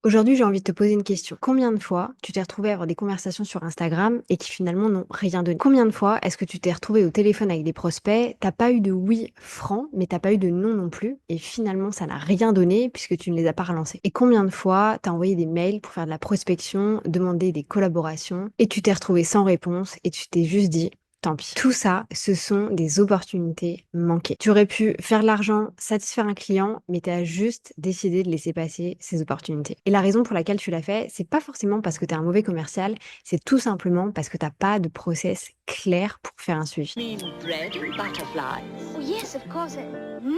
Aujourd'hui, j'ai envie de te poser une question. Combien de fois tu t'es retrouvé à avoir des conversations sur Instagram et qui finalement n'ont rien donné? Combien de fois est-ce que tu t'es retrouvé au téléphone avec des prospects, t'as pas eu de oui franc, mais t'as pas eu de non non plus, et finalement ça n'a rien donné puisque tu ne les as pas relancés? Et combien de fois t'as envoyé des mails pour faire de la prospection, demander des collaborations, et tu t'es retrouvé sans réponse et tu t'es juste dit tant pis. Tout ça, ce sont des opportunités manquées. Tu aurais pu faire de l'argent, satisfaire un client, mais tu as juste décidé de laisser passer ces opportunités. Et la raison pour laquelle tu l'as fait, c'est pas forcément parce que tu es un mauvais commercial, c'est tout simplement parce que tu n'as pas de process clair pour faire un suivi. Mean bread and butterflies. Oh, yes, of course. Hmm?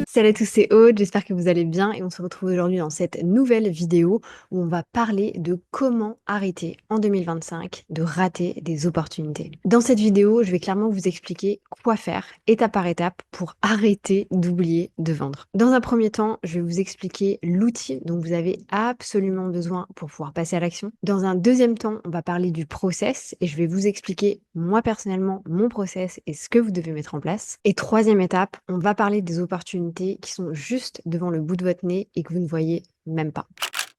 Salut à tous, c'est Aude, j'espère que vous allez bien et on se retrouve aujourd'hui dans cette nouvelle vidéo où on va parler de comment arrêter en 2025 de rater des opportunités. Dans cette vidéo, je vais clairement vous expliquer quoi faire étape par étape pour arrêter d'oublier de vendre. Dans un premier temps, je vais vous expliquer l'outil dont vous avez absolument besoin pour pouvoir passer à l'action. Dans un deuxième temps, on va parler du process et je vais vous expliquer moi personnellement mon process et ce que vous devez mettre en place. Et troisième étape, on va parler des opportunités qui sont juste devant le bout de votre nez et que vous ne voyez même pas.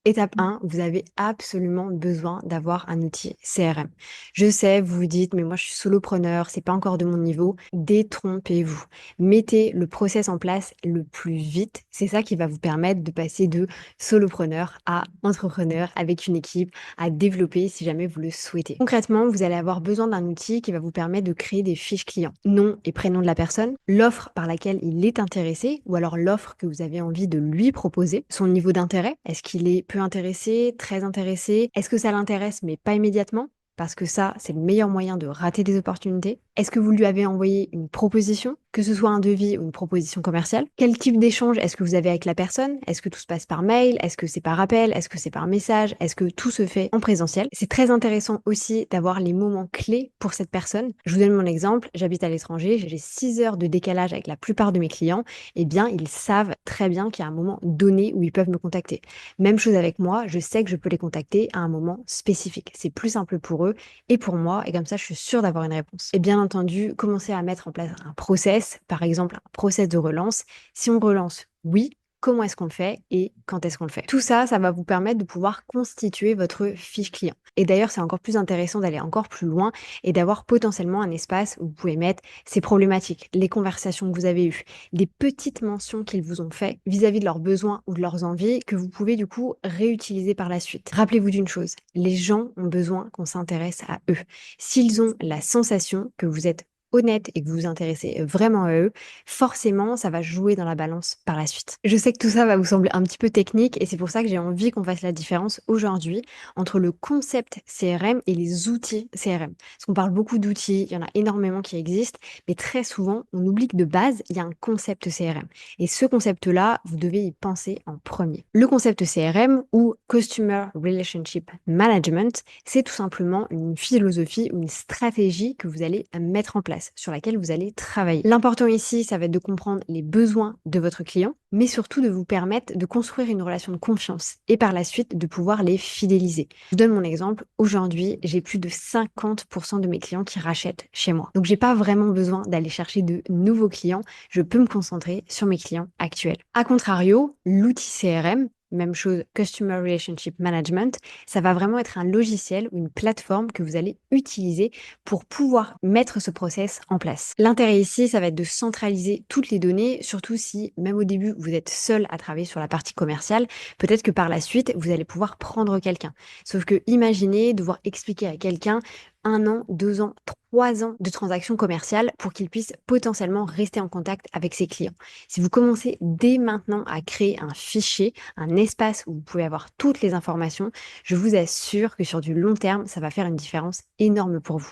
Étape 1, vous avez absolument besoin d'avoir un outil CRM. Je sais, vous vous dites, mais moi je suis solopreneur, c'est pas encore de mon niveau. Détrompez-vous. Mettez le process en place le plus vite. C'est ça qui va vous permettre de passer de solopreneur à entrepreneur avec une équipe à développer si jamais vous le souhaitez. Concrètement, vous allez avoir besoin d'un outil qui va vous permettre de créer des fiches clients. Nom et prénom de la personne, l'offre par laquelle il est intéressé ou alors l'offre que vous avez envie de lui proposer, son niveau d'intérêt, est-ce qu'il est peu intéressé, très intéressé, est-ce que ça l'intéresse mais pas immédiatement? Parce que ça, c'est le meilleur moyen de rater des opportunités. Est-ce que vous lui avez envoyé une proposition, que ce soit un devis ou une proposition commerciale? Quel type d'échange est-ce que vous avez avec la personne? Est-ce que tout se passe par mail? Est-ce que c'est par appel? Est-ce que c'est par message? Est-ce que tout se fait en présentiel? C'est très intéressant aussi d'avoir les moments clés pour cette personne. Je vous donne mon exemple. J'habite à l'étranger, j'ai 6 heures de décalage avec la plupart de mes clients. Eh bien, ils savent très bien qu'il y a un moment donné où ils peuvent me contacter. Même chose avec moi, je sais que je peux les contacter à un moment spécifique. C'est plus simple pour eux et pour moi, et comme ça, je suis sûre d'avoir une réponse. Et bien entendu, commencer à mettre en place un process, par exemple un process de relance. Si on relance, oui, comment est-ce qu'on le fait et quand est-ce qu'on le fait. Tout ça, ça va vous permettre de pouvoir constituer votre fiche client. Et d'ailleurs, c'est encore plus intéressant d'aller encore plus loin et d'avoir potentiellement un espace où vous pouvez mettre ces problématiques, les conversations que vous avez eues, des petites mentions qu'ils vous ont fait vis-à-vis de leurs besoins ou de leurs envies que vous pouvez du coup réutiliser par la suite. Rappelez-vous d'une chose, les gens ont besoin qu'on s'intéresse à eux. S'ils ont la sensation que vous êtes honnête et que vous vous intéressez vraiment à eux, forcément, ça va jouer dans la balance par la suite. Je sais que tout ça va vous sembler un petit peu technique et c'est pour ça que j'ai envie qu'on fasse la différence aujourd'hui entre le concept CRM et les outils CRM. Parce qu'on parle beaucoup d'outils, il y en a énormément qui existent, mais très souvent, on oublie que de base, il y a un concept CRM. Et ce concept-là, vous devez y penser en premier. Le concept CRM ou Customer Relationship Management, c'est tout simplement une philosophie ou une stratégie que vous allez mettre en place, sur laquelle vous allez travailler. L'important ici, ça va être de comprendre les besoins de votre client, mais surtout de vous permettre de construire une relation de confiance et par la suite de pouvoir les fidéliser. Je vous donne mon exemple. Aujourd'hui, j'ai plus de 50% de mes clients qui rachètent chez moi. Donc, j'ai pas vraiment besoin d'aller chercher de nouveaux clients. Je peux me concentrer sur mes clients actuels. A contrario, l'outil CRM, même chose, Customer Relationship Management, ça va vraiment être un logiciel ou une plateforme que vous allez utiliser pour pouvoir mettre ce process en place. L'intérêt ici, ça va être de centraliser toutes les données, surtout si, même au début, vous êtes seul à travailler sur la partie commerciale, peut-être que par la suite, vous allez pouvoir prendre quelqu'un. Sauf que imaginez devoir expliquer à quelqu'un 1 an, 2 ans, 3 ans de transactions commerciales pour qu'il puisse potentiellement rester en contact avec ses clients. Si vous commencez dès maintenant à créer un fichier, un espace où vous pouvez avoir toutes les informations, je vous assure que sur du long terme, ça va faire une différence énorme pour vous.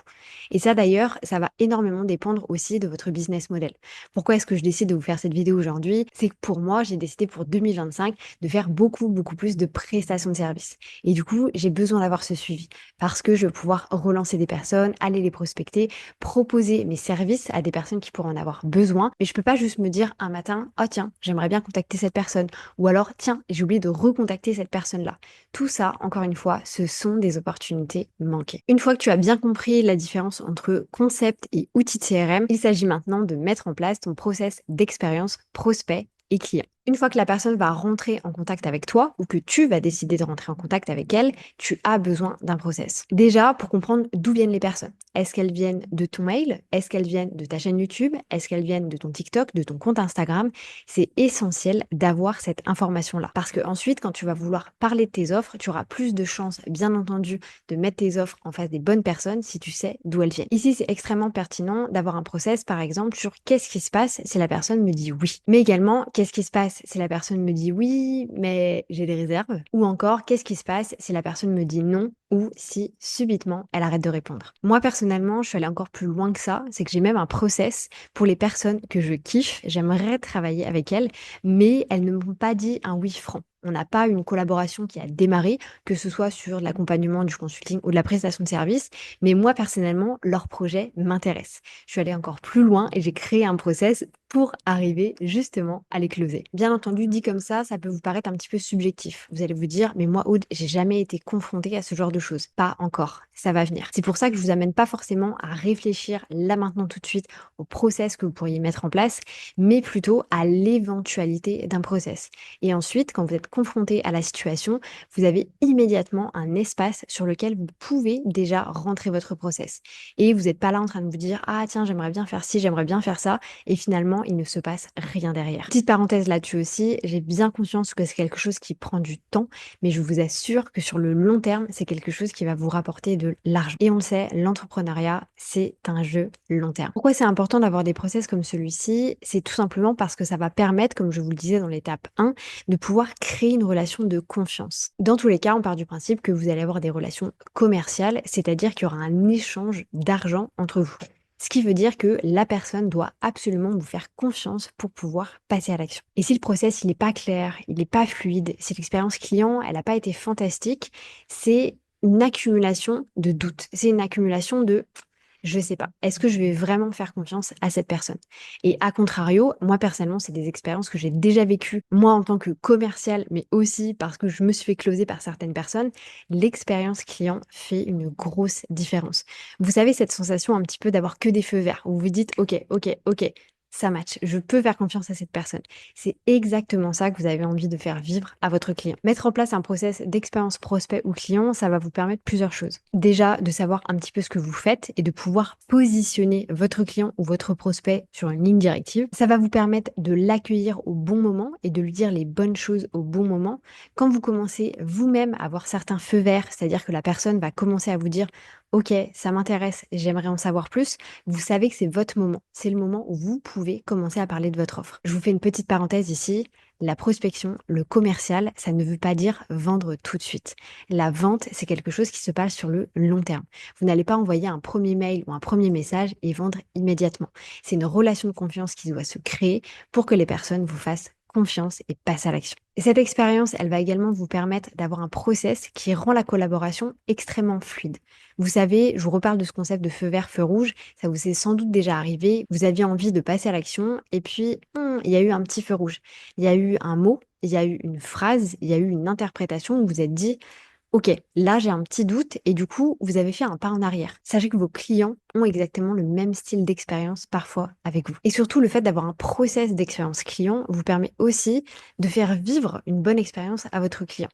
Et ça d'ailleurs, ça va énormément dépendre aussi de votre business model. Pourquoi est-ce que je décide de vous faire cette vidéo aujourd'hui? C'est que pour moi, j'ai décidé pour 2025 de faire beaucoup plus de prestations de services. Et du coup, j'ai besoin d'avoir ce suivi parce que je vais pouvoir relancer des personnes, aller les prospecter, proposer mes services à des personnes qui pourraient en avoir besoin. Mais je peux pas juste me dire un matin, oh tiens, j'aimerais bien contacter cette personne. Ou alors, tiens, j'ai oublié de recontacter cette personne-là. Tout ça, encore une fois, ce sont des opportunités manquées. Une fois que tu as bien compris la différence entre concept et outil de CRM, il s'agit maintenant de mettre en place ton process d'expérience prospect et client. Une fois que la personne va rentrer en contact avec toi ou que tu vas décider de rentrer en contact avec elle, tu as besoin d'un process. Déjà, pour comprendre d'où viennent les personnes. Est-ce qu'elles viennent de ton mail? Est-ce qu'elles viennent de ta chaîne YouTube? Est-ce qu'elles viennent de ton TikTok, de ton compte Instagram? C'est essentiel d'avoir cette information-là. Parce que ensuite, quand tu vas vouloir parler de tes offres, tu auras plus de chances, bien entendu, de mettre tes offres en face des bonnes personnes si tu sais d'où elles viennent. Ici, c'est extrêmement pertinent d'avoir un process, par exemple, sur qu'est-ce qui se passe si la personne me dit oui. Mais également, qu'est-ce qui se passe si la personne me dit oui, mais j'ai des réserves? Ou encore, qu'est-ce qui se passe si la personne me dit non ou si subitement elle arrête de répondre? Moi, personnellement, je suis allée encore plus loin que ça. C'est que j'ai même un process pour les personnes que je kiffe. J'aimerais travailler avec elles, mais elles ne m'ont pas dit un oui franc. On n'a pas une collaboration qui a démarré, que ce soit sur l'accompagnement, du consulting ou de la prestation de service. Mais moi, personnellement, leur projet m'intéresse. Je suis allée encore plus loin et j'ai créé un process pour arriver justement à les closer. Bien entendu, dit comme ça peut vous paraître un petit peu subjectif. Vous allez vous dire, mais moi, Aude, j'ai jamais été confrontée à ce genre de choses. Pas encore. Ça va venir. C'est pour ça que je vous amène pas forcément à réfléchir là maintenant tout de suite au process que vous pourriez mettre en place, mais plutôt à l'éventualité d'un process. Et ensuite, quand vous êtes confronté à la situation, vous avez immédiatement un espace sur lequel vous pouvez déjà rentrer votre process. Et vous n'êtes pas là en train de vous dire, ah tiens, j'aimerais bien faire ci, j'aimerais bien faire ça. Et finalement, il ne se passe rien derrière. Petite parenthèse là-dessus aussi, j'ai bien conscience que c'est quelque chose qui prend du temps, mais je vous assure que sur le long terme, c'est quelque chose qui va vous rapporter de l'argent. Et on le sait, l'entrepreneuriat, c'est un jeu long terme. Pourquoi c'est important d'avoir des process comme celui-ci? C'est tout simplement parce que ça va permettre, comme je vous le disais dans l'étape 1, de pouvoir créer une relation de confiance. Dans tous les cas, on part du principe que vous allez avoir des relations commerciales, c'est-à-dire qu'il y aura un échange d'argent entre vous. Ce qui veut dire que la personne doit absolument vous faire confiance pour pouvoir passer à l'action. Et si le process il n'est pas clair, il n'est pas fluide, si l'expérience client elle n'a pas été fantastique, c'est une accumulation de doutes. C'est une accumulation de je sais pas. Est-ce que je vais vraiment faire confiance à cette personne? Et à contrario, moi personnellement, c'est des expériences que j'ai déjà vécues, moi en tant que commercial, mais aussi parce que je me suis fait closer par certaines personnes. L'expérience client fait une grosse différence. Vous savez, cette sensation un petit peu d'avoir que des feux verts, où vous vous dites, ok, ok, ok, ça match, je peux faire confiance à cette personne. C'est exactement ça que vous avez envie de faire vivre à votre client. Mettre en place un process d'expérience prospect ou client, ça va vous permettre plusieurs choses. Déjà, de savoir un petit peu ce que vous faites et de pouvoir positionner votre client ou votre prospect sur une ligne directive. Ça va vous permettre de l'accueillir au bon moment et de lui dire les bonnes choses au bon moment. Quand vous commencez vous-même à avoir certains feux verts, c'est-à-dire que la personne va commencer à vous dire OK, ça m'intéresse, j'aimerais en savoir plus, vous savez que c'est votre moment. C'est le moment où vous pouvez commencer à parler de votre offre. Je vous fais une petite parenthèse ici. La prospection, le commercial, ça ne veut pas dire vendre tout de suite. La vente, c'est quelque chose qui se passe sur le long terme. Vous n'allez pas envoyer un premier mail ou un premier message et vendre immédiatement. C'est une relation de confiance qui doit se créer pour que les personnes vous fassent confiance et passent à l'action. Et cette expérience, elle va également vous permettre d'avoir un process qui rend la collaboration extrêmement fluide. Vous savez, je vous reparle de ce concept de feu vert, feu rouge, ça vous est sans doute déjà arrivé, vous aviez envie de passer à l'action et puis il y a eu un petit feu rouge. Il y a eu un mot, il y a eu une phrase, il y a eu une interprétation où vous vous êtes dit OK, là j'ai un petit doute et du coup, vous avez fait un pas en arrière. Sachez que vos clients ont exactement le même style d'expérience parfois avec vous. Et surtout, le fait d'avoir un process d'expérience client vous permet aussi de faire vivre une bonne expérience à votre client.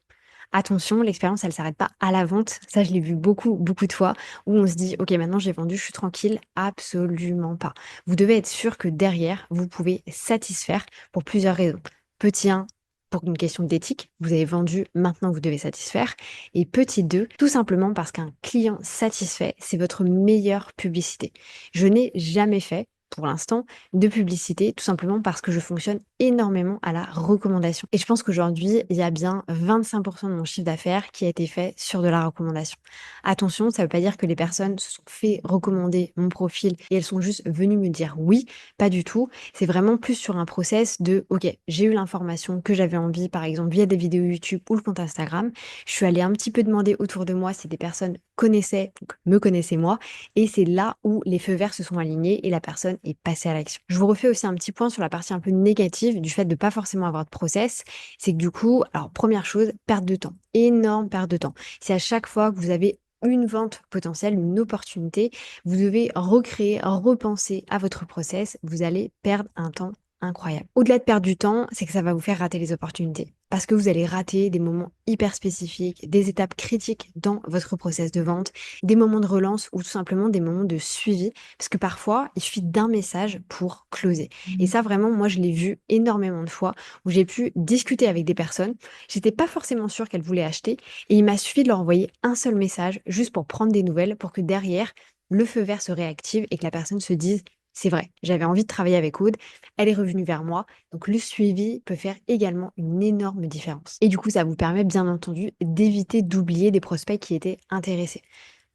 Attention, l'expérience, elle s'arrête pas à la vente. Ça, je l'ai vu beaucoup, beaucoup de fois où on se dit, OK, maintenant j'ai vendu, je suis tranquille. Absolument pas. Vous devez être sûr que derrière, vous pouvez satisfaire pour plusieurs raisons. Petit 1, pour une question d'éthique, vous avez vendu, maintenant vous devez satisfaire. Et petit 2, tout simplement parce qu'un client satisfait, c'est votre meilleure publicité. Je n'ai jamais fait pour l'instant, de publicité, tout simplement parce que je fonctionne énormément à la recommandation. Et je pense qu'aujourd'hui, il y a bien 25% de mon chiffre d'affaires qui a été fait sur de la recommandation. Attention, ça ne veut pas dire que les personnes se sont fait recommander mon profil et elles sont juste venues me dire oui, pas du tout. C'est vraiment plus sur un process de, OK, j'ai eu l'information que j'avais envie, par exemple, via des vidéos YouTube ou le compte Instagram. Je suis allée un petit peu demander autour de moi si des personnes connaissaient, donc me connaissaient moi, et c'est là où les feux verts se sont alignés et la personne est passée à l'action. Je vous refais aussi un petit point sur la partie un peu négative du fait de pas forcément avoir de process. C'est que du coup, alors première chose, perte de temps. Énorme perte de temps. C'est à chaque fois que vous avez une vente potentielle, une opportunité, vous devez recréer, repenser à votre process, vous allez perdre un temps incroyable. Au-delà de perdre du temps, c'est que ça va vous faire rater les opportunités. Parce que vous allez rater des moments hyper spécifiques, des étapes critiques dans votre process de vente, des moments de relance ou tout simplement des moments de suivi. Parce que parfois, il suffit d'un message pour closer. Et ça, vraiment, moi, je l'ai vu énormément de fois où j'ai pu discuter avec des personnes. J'étais pas forcément sûre qu'elles voulaient acheter. Et il m'a suffi de leur envoyer un seul message juste pour prendre des nouvelles, pour que derrière, le feu vert se réactive et que la personne se dise, c'est vrai, j'avais envie de travailler avec Aude, elle est revenue vers moi. Donc le suivi peut faire également une énorme différence. Et du coup, ça vous permet bien entendu d'éviter d'oublier des prospects qui étaient intéressés.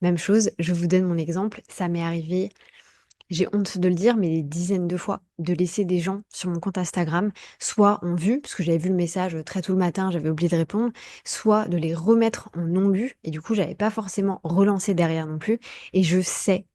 Même chose, je vous donne mon exemple, ça m'est arrivé, j'ai honte de le dire, mais des dizaines de fois, de laisser des gens sur mon compte Instagram, soit en vue, parce que j'avais vu le message très tôt le matin, j'avais oublié de répondre, soit de les remettre en non lu, et du coup, j'avais pas forcément relancé derrière non plus. Et je sais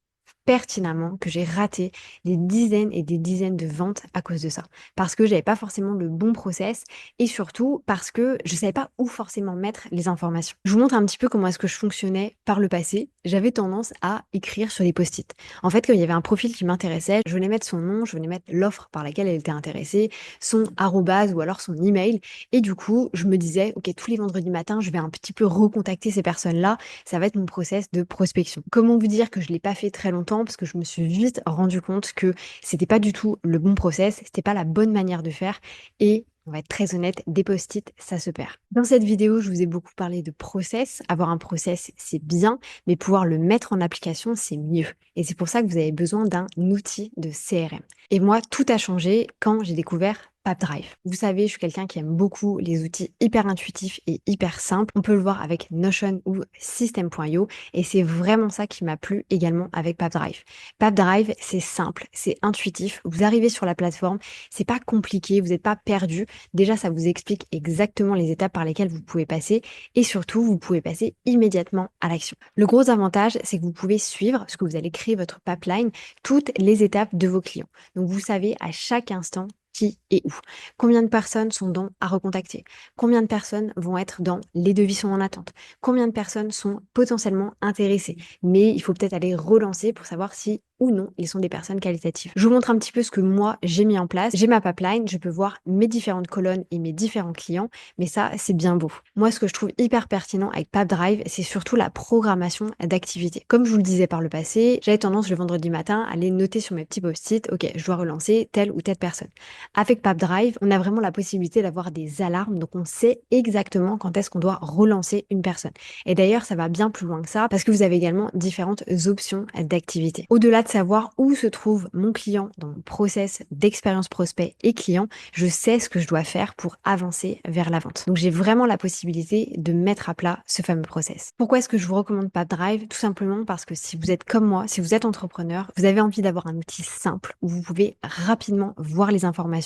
pertinemment que j'ai raté des dizaines et des dizaines de ventes à cause de ça. Parce que j'avais pas forcément le bon process et surtout parce que je savais pas où forcément mettre les informations. Je vous montre un petit peu comment est-ce que je fonctionnais par le passé. J'avais tendance à écrire sur des post-it. En fait, quand il y avait un profil qui m'intéressait, je venais mettre son nom, je venais mettre l'offre par laquelle elle était intéressée, son arrobase ou alors son email. Et du coup, je me disais, OK, tous les vendredis matins, je vais un petit peu recontacter ces personnes-là. Ça va être mon process de prospection. Comment vous dire que je l'ai pas fait très longtemps parce que je me suis vite rendu compte que c'était pas du tout le bon process, c'était pas la bonne manière de faire et on va être très honnête, des post-it, ça se perd. Dans cette vidéo, je vous ai beaucoup parlé de process. Avoir un process, c'est bien, mais pouvoir le mettre en application, c'est mieux. Et c'est pour ça que vous avez besoin d'un outil de CRM. Et moi, tout a changé quand j'ai découvert PappDrive. Vous savez, je suis quelqu'un qui aime beaucoup les outils hyper intuitifs et hyper simples. On peut le voir avec Notion ou System.io et c'est vraiment ça qui m'a plu également avec PappDrive. PappDrive, c'est simple, c'est intuitif. Vous arrivez sur la plateforme, c'est pas compliqué, vous n'êtes pas perdu. Déjà, ça vous explique exactement les étapes par lesquelles vous pouvez passer et surtout, vous pouvez passer immédiatement à l'action. Le gros avantage, c'est que vous pouvez suivre, parce que vous allez créer votre pipeline, toutes les étapes de vos clients. Donc, vous savez à chaque instant qui et où. Combien de personnes sont dans à recontacter? Combien de personnes vont être dans les devis sont en attente? Combien de personnes sont potentiellement intéressées? Mais il faut peut-être aller relancer pour savoir si ou non ils sont des personnes qualitatives. Je vous montre un petit peu ce que moi j'ai mis en place. J'ai ma pipeline, je peux voir mes différentes colonnes et mes différents clients, mais ça c'est bien beau. Moi ce que je trouve hyper pertinent avec PappDrive, c'est surtout la programmation d'activités. Comme je vous le disais par le passé, j'avais tendance le vendredi matin à aller noter sur mes petits post-it, ok, je dois relancer telle ou telle personne. Avec PappDrive, on a vraiment la possibilité d'avoir des alarmes, donc on sait exactement quand est-ce qu'on doit relancer une personne. Et d'ailleurs, ça va bien plus loin que ça, parce que vous avez également différentes options d'activité. Au-delà de savoir où se trouve mon client dans mon process d'expérience prospect et client, je sais ce que je dois faire pour avancer vers la vente. Donc j'ai vraiment la possibilité de mettre à plat ce fameux process. Pourquoi est-ce que je vous recommande PappDrive? Tout simplement parce que si vous êtes comme moi, si vous êtes entrepreneur, vous avez envie d'avoir un outil simple où vous pouvez rapidement voir les informations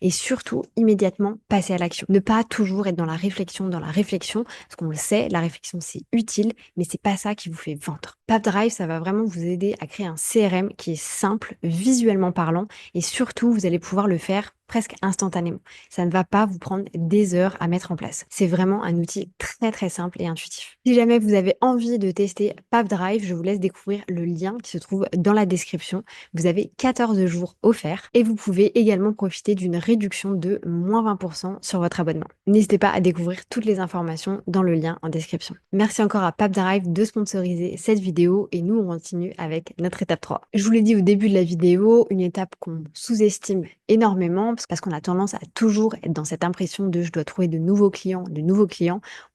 et surtout immédiatement passer à l'action. Ne pas toujours être dans la réflexion, parce qu'on le sait, la réflexion c'est utile, mais c'est pas ça qui vous fait vendre. PappDrive, ça va vraiment vous aider à créer un CRM qui est simple, visuellement parlant, et surtout vous allez pouvoir le faire presque instantanément. Ça ne va pas vous prendre des heures à mettre en place. C'est vraiment un outil très très simple et intuitif. Si jamais vous avez envie de tester PappDrive, je vous laisse découvrir le lien qui se trouve dans la description. Vous avez 14 jours offerts et vous pouvez également profiter d'une réduction de moins 20% sur votre abonnement. N'hésitez pas à découvrir toutes les informations dans le lien en description. Merci encore à PappDrive de sponsoriser cette vidéo et nous on continue avec notre étape 3. Je vous l'ai dit au début de la vidéo, une étape qu'on sous-estime énormément parce qu'on a tendance à toujours être dans cette impression de je dois trouver de nouveaux clients,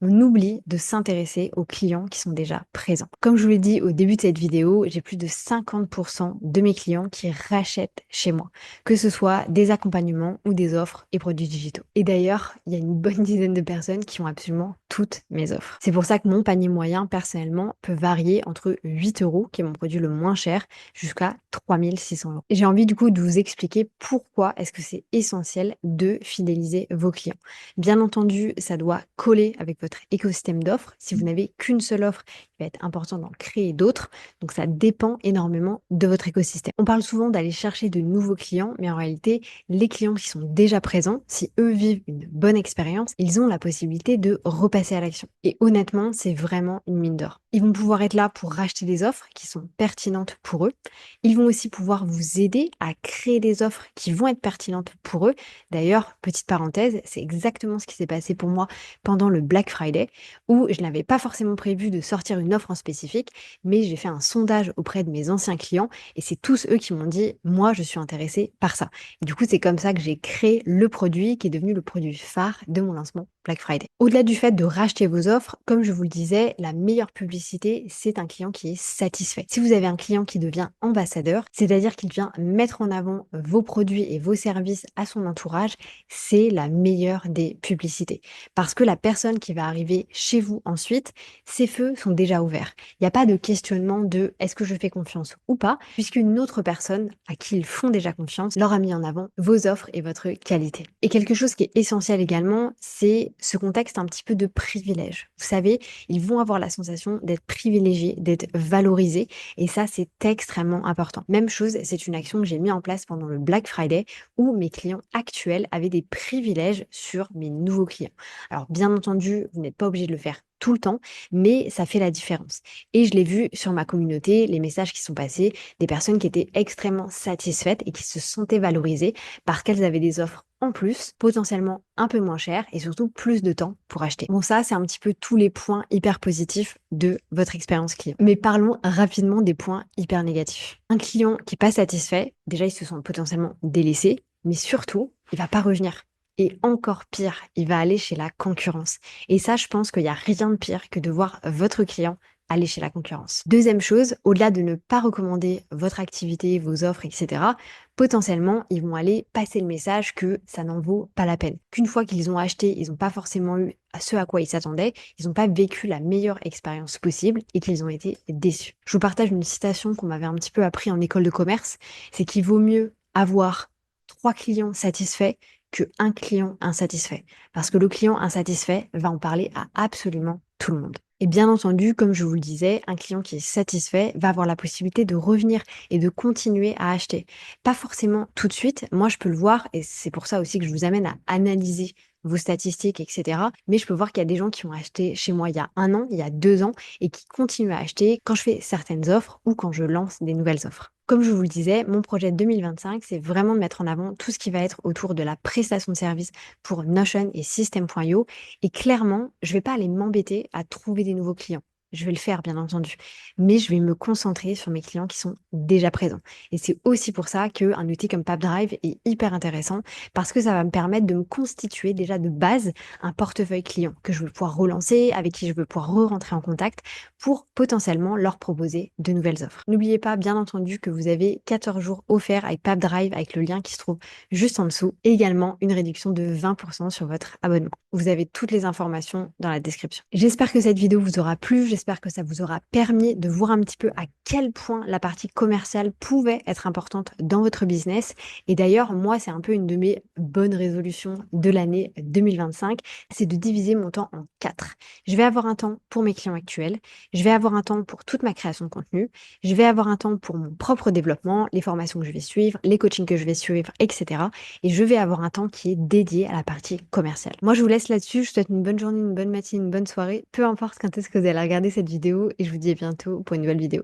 on oublie de s'intéresser aux clients qui sont déjà présents. Comme je vous l'ai dit au début de cette vidéo, j'ai plus de 50% de mes clients qui rachètent chez moi, que ce soit des accompagnements ou des offres et produits digitaux. Et d'ailleurs, il y a une bonne dizaine de personnes qui ont absolument toutes mes offres. C'est pour ça que mon panier moyen, personnellement, peut varier entre 8 euros, qui est mon produit le moins cher, jusqu'à 3600 euros. Et j'ai envie du coup de vous expliquer pourquoi est-ce que c'est essentiel de fidéliser vos clients. Bien entendu, ça doit coller avec votre écosystème d'offres. Si vous n'avez qu'une seule offre il va être important d'en créer d'autres. Donc ça dépend énormément de votre écosystème. On parle souvent d'aller chercher de nouveaux clients, mais en réalité, les clients qui sont déjà présents, si eux vivent une bonne expérience, ils ont la possibilité de repasser à l'action. Et honnêtement, c'est vraiment une mine d'or. Ils vont pouvoir être là pour racheter des offres qui sont pertinentes pour eux. Ils vont aussi pouvoir vous aider à créer des offres qui vont être pertinentes pour eux. D'ailleurs, petite parenthèse, c'est exactement ce qui s'est passé pour moi pendant le Black Friday, où je n'avais pas forcément prévu de sortir une offre en spécifique, mais j'ai fait un sondage auprès de mes anciens clients et c'est tous eux qui m'ont dit, moi, je suis intéressée par ça. Et du coup, c'est comme ça que j'ai créé le produit qui est devenu le produit phare de mon lancement Black Friday. Au-delà du fait de racheter vos offres, comme je vous le disais, la meilleure publicité, c'est un client qui est satisfait. Si vous avez un client qui devient ambassadeur, c'est-à-dire qu'il vient mettre en avant vos produits et vos services à son entourage, c'est la meilleure des publicités. Parce que la personne qui va arriver chez vous ensuite, ses feux sont déjà ouverts. Il n'y a pas de questionnement de est-ce que je fais confiance ou pas, puisqu'une autre personne à qui ils font déjà confiance leur a mis en avant vos offres et votre qualité. Et quelque chose qui est essentiel également, c'est ce contexte un petit peu de privilège. Vous savez, ils vont avoir la sensation d'être privilégiés, d'être valorisés, et ça, c'est extrêmement important. Même chose, c'est une action que j'ai mis en place pendant le Black Friday, où mes clients actuels avaient des privilèges sur mes nouveaux clients. Alors, bien entendu, vous n'êtes pas obligé de le faire tout le temps, mais ça fait la différence. Et je l'ai vu sur ma communauté, les messages qui sont passés, des personnes qui étaient extrêmement satisfaites et qui se sentaient valorisées parce qu'elles avaient des offres en plus, potentiellement un peu moins chères et surtout plus de temps pour acheter. Bon, ça, c'est un petit peu tous les points hyper positifs de votre expérience client. Mais parlons rapidement des points hyper négatifs. Un client qui n'est pas satisfait, déjà, il se sent potentiellement délaissé, mais surtout, il va pas revenir. Et encore pire, il va aller chez la concurrence. Et ça, je pense qu'il n'y a rien de pire que de voir votre client aller chez la concurrence. Deuxième chose, au-delà de ne pas recommander votre activité, vos offres, etc., potentiellement, ils vont aller passer le message que ça n'en vaut pas la peine. Qu'une fois qu'ils ont acheté, ils n'ont pas forcément eu ce à quoi ils s'attendaient, ils n'ont pas vécu la meilleure expérience possible et qu'ils ont été déçus. Je vous partage une citation qu'on m'avait un petit peu appris en école de commerce, c'est qu'il vaut mieux avoir 3 clients satisfaits qu'un client insatisfait. Parce que le client insatisfait va en parler à absolument tout le monde. Et bien entendu, comme je vous le disais, un client qui est satisfait va avoir la possibilité de revenir et de continuer à acheter. Pas forcément tout de suite, moi je peux le voir et c'est pour ça aussi que je vous amène à analyser vos statistiques, etc. Mais je peux voir qu'il y a des gens qui ont acheté chez moi il y a 1 an, il y a 2 ans et qui continuent à acheter quand je fais certaines offres ou quand je lance des nouvelles offres. Comme je vous le disais, mon projet 2025, c'est vraiment de mettre en avant tout ce qui va être autour de la prestation de service pour Notion et System.io. Et clairement, je ne vais pas aller m'embêter à trouver des nouveaux clients. Je vais le faire, bien entendu, mais je vais me concentrer sur mes clients qui sont déjà présents. Et c'est aussi pour ça qu'un outil comme PappDrive est hyper intéressant parce que ça va me permettre de me constituer déjà de base un portefeuille client que je vais pouvoir relancer, avec qui je vais pouvoir re-rentrer en contact pour potentiellement leur proposer de nouvelles offres. N'oubliez pas, bien entendu, que vous avez 14 jours offerts avec PappDrive, avec le lien qui se trouve juste en dessous. Et également une réduction de 20% sur votre abonnement. Vous avez toutes les informations dans la description. J'espère que cette vidéo vous aura plu. J'espère que ça vous aura permis de voir un petit peu à quel point la partie commerciale pouvait être importante dans votre business. Et d'ailleurs, moi, c'est un peu une de mes bonnes résolutions de l'année 2025, c'est de diviser mon temps en 4. Je vais avoir un temps pour mes clients actuels, je vais avoir un temps pour toute ma création de contenu, je vais avoir un temps pour mon propre développement, les formations que je vais suivre, les coachings que je vais suivre, etc. Et je vais avoir un temps qui est dédié à la partie commerciale. Moi, je vous laisse là-dessus. Je vous souhaite une bonne journée, une bonne matinée, une bonne soirée, peu importe quand est-ce que vous allez regarder cette vidéo. Et je vous dis à bientôt pour une nouvelle vidéo.